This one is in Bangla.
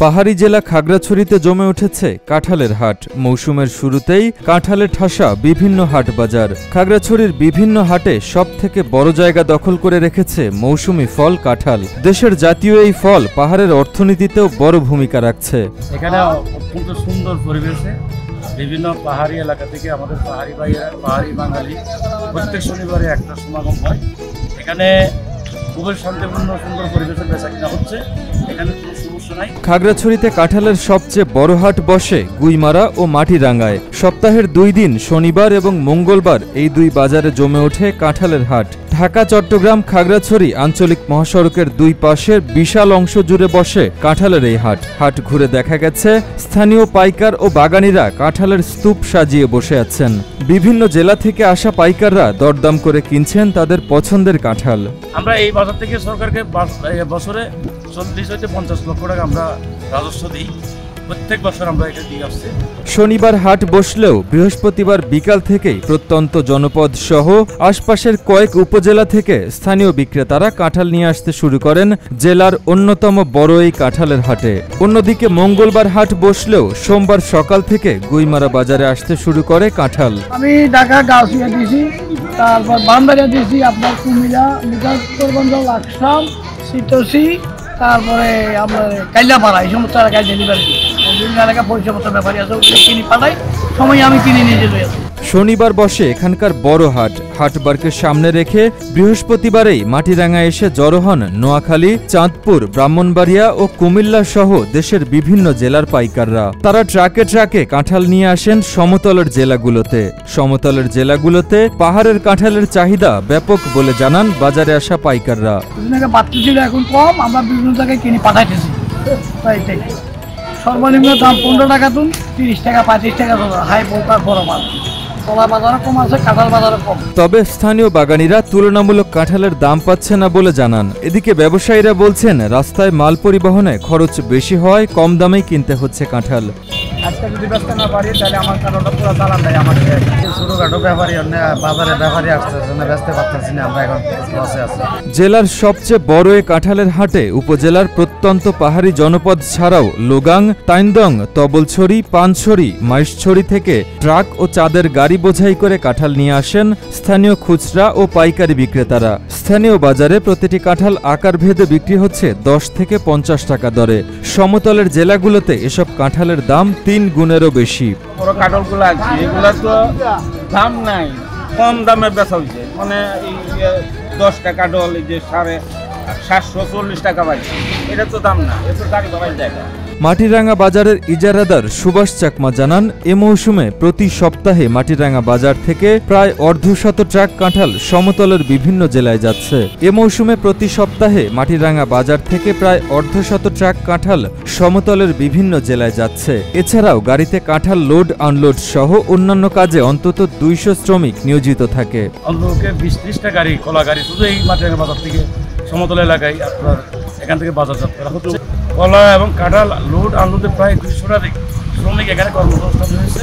পাহাড়ি জেলা খাগড়াছড়িতে জমে উঠেছে কাঁঠালের হাট। মৌসুমের শুরুতেই কাঁঠালে ঠাসা বিভিন্ন হাট বাজার। খাগড়াছড়ির বিভিন্ন হাটে সবথেকে বড় জায়গা দখল করে রেখেছে মৌসুমী ফল কাঁঠাল। দেশের জাতীয় এই ফল পাহাড়ের অর্থনীতিতেও বড় ভূমিকা রাখছে। এখানে অত্যন্ত সুন্দর পরিবেশে বিভিন্ন পাহাড়ি এলাকা থেকে আমাদের পাহাড়ি ভাইয়েরা, পাহাড়ি বাঙালি প্রত্যেক শনিবারে একটা সমাগম হয়। এখানে খুবই শান্তিপূর্ণ সুন্দর পরিবেশে বেচাকেনা হচ্ছে, এখানে কোনো সমস্যা নাই। খাগড়াছড়িতে কাঁঠালের সবচেয়ে বড় হাট বসে গুইমারা ও মাটিরাঙ্গায়। সপ্তাহের 2 দিন শনিবার এবং মঙ্গলবার এই দুই বাজারে জমে ওঠে কাঁঠালের হাট। ঢাকা চট্টগ্রাম খাগড়াছড়ি আঞ্চলিক মহাসড়কের দুই পাশের বিশাল অংশ জুড়ে বসে কাঁঠালের এই হাট ঘুরে দেখা গেছে স্থানীয় পাইকার ও বাগানীরা কাঁঠালের স্তূপ সাজিয়ে বসে আছেন। বিভিন্ন জেলা থেকে আসা পাইকাররা দরদাম করে কিনছেন তাদের পছন্দের কাঁঠাল। আমরা এই বাজার থেকে সরকারকে বছরে 40 হইতে 50 লক্ষ টাকা আমরা রাজস্ব দিই। প্রত্যেক বছর আমরা এটা দিয়ে আসছি। শনিবার হাট বসলেও বৃহস্পতিবার বিকাল থেকেই প্রত্যন্ত জনপদ সহ আশপাশের কয়েক উপজেলা থেকে স্থানীয় বিক্রেতারা কাঁঠাল নিয়ে আসতে শুরু করেন জেলার অন্যতম বড় এই কাঁঠালের হাটে। অন্যদিকে মঙ্গলবার হাট বসলেও সোমবার সকাল থেকে গুইমারা বাজারে আসতে শুরু করে কাঁঠাল। আমি ঢাকা গাউসিয়া দিয়েছি, তারপর বামবাড়িয়া দিয়েছি, আপনার কুমিল্লা, মিঠাপুরগঞ্জ, লাকসাম, সিতসি, তারপরে আমরা কাইলাপাড়া, এই সমস্ত এলাকায় ডেলিভারি দিই। বিভিন্ন এলাকা পরিচয়পত্র ব্যাপারী আছে, কিনি পাঠাই, সময় আমি কিনে নিয়ে যেতে আসি। শনিবার বসে এখানকার বড় হাটবারকে সামনে রেখে বৃহস্পতিবারেই মাটিরাঙ্গা এসে জড়ো হন নোয়াখালী, চাঁদপুর, ব্রাহ্মণবাড়িয়া ও কুমিল্লা সহ দেশের বিভিন্ন জেলার পাইকাররা। তারা ট্রাকে ট্রাকে কাঁঠাল নিয়ে আসেন সমতলের জেলাগুলোতে পাহাড়ের কাঁঠালের চাহিদা ব্যাপক বলে জানান বাজারে আসা পাইকাররা। এখন কম, আমরা বিভিন্ন জায়গায় কিনে পাঠাইতেছি। সর্বনিম্ন দাম 15 টাকা, 30 টাকা, 35 টাকা হাই বলতার বড় মাল। তবে স্থানীয় বাগানীরা তুলনামূলক কাঁঠালের দাম পাচ্ছে না বলে জানান। এদিকে ব্যবসায়ীরা বলছেন রাস্তায় মাল পরিবহনে খরচ বেশি হওয়ায় কম দামেই কিনতে হচ্ছে কাঁঠাল। আজকে যদি ব্যস্ত না পারি তাহলে আমার কারণটা পুরো চালান দেয় আমাকে। ছোটখাটো ব্যাপারী বাজারে ব্যাপারী আসতেছে না, ব্যস্ত পারতেছি না, আমরা এখন বসে আছি। জেলার সবচেয়ে বড় এই কাঁঠালের হাটে উপজেলার প্রত্যন্ত পাহাড়ি জনপদ ছাড়াও লোগাং, তাইন্দং, তবলছড়ি, পানছড়ি, মাইশছড়ি থেকে ট্রাক ও চাঁদের গাড়ি বোঝাই করে কাঁঠাল নিয়ে আসেন স্থানীয় খুচরা ও পাইকারি বিক্রেতারা। স্থানীয় বাজারে প্রতিটি কাঁঠাল আকার ভেদে বিক্রি হচ্ছে 10 থেকে 50 টাকা দরে। সমতলের জেলাগুলোতে এসব কাঁঠালের দাম 3 গুণেরও বেশি। বড় কাঁঠালগুলো আছে, এগুলা তো দাম নাই, কম দামে বেচা হয়েছে। মানে 10 টাকা কাঁঠাল, এই যে 740 টাকা পাইছে, এটা তো দাম না, এটা গাড়ি ভাড়ার জায়গা। মাটিরাঙ্গা বাজারের ইজারাদার সুভাষ চাকমা জানান, এ মৌসুমে প্রতি সপ্তাহে মাটিরাঙ্গা বাজার থেকে প্রায় 150 ট্রাক কাঁঠাল সমতলের বিভিন্ন জেলায় যাচ্ছে। এ মৌসুমে প্রতি সপ্তাহে মাটিরাঙ্গা বাজার থেকে প্রায় 150 ট্রাক কাঁঠাল সমতলের বিভিন্ন জেলায় যাচ্ছে। এছাড়াও গাড়িতে কাঁঠাল লোড আনলোড সহ অন্যান্য কাজে অন্তত 200 শ্রমিক নিয়োজিত থাকে। অন্তত 20-30টা গাড়ি, কলা গাড়ি শুধু এই মাটিরাঙ্গা বাজার থেকে সমতল এলাকায় আপনার এখান থেকে বাজারজাত করা হচ্ছে। কলা এবং কাঁঠাল লোড আনলোডে প্রায় 200 শ্রমিক এখানে কর্মসংস্থান হয়েছে।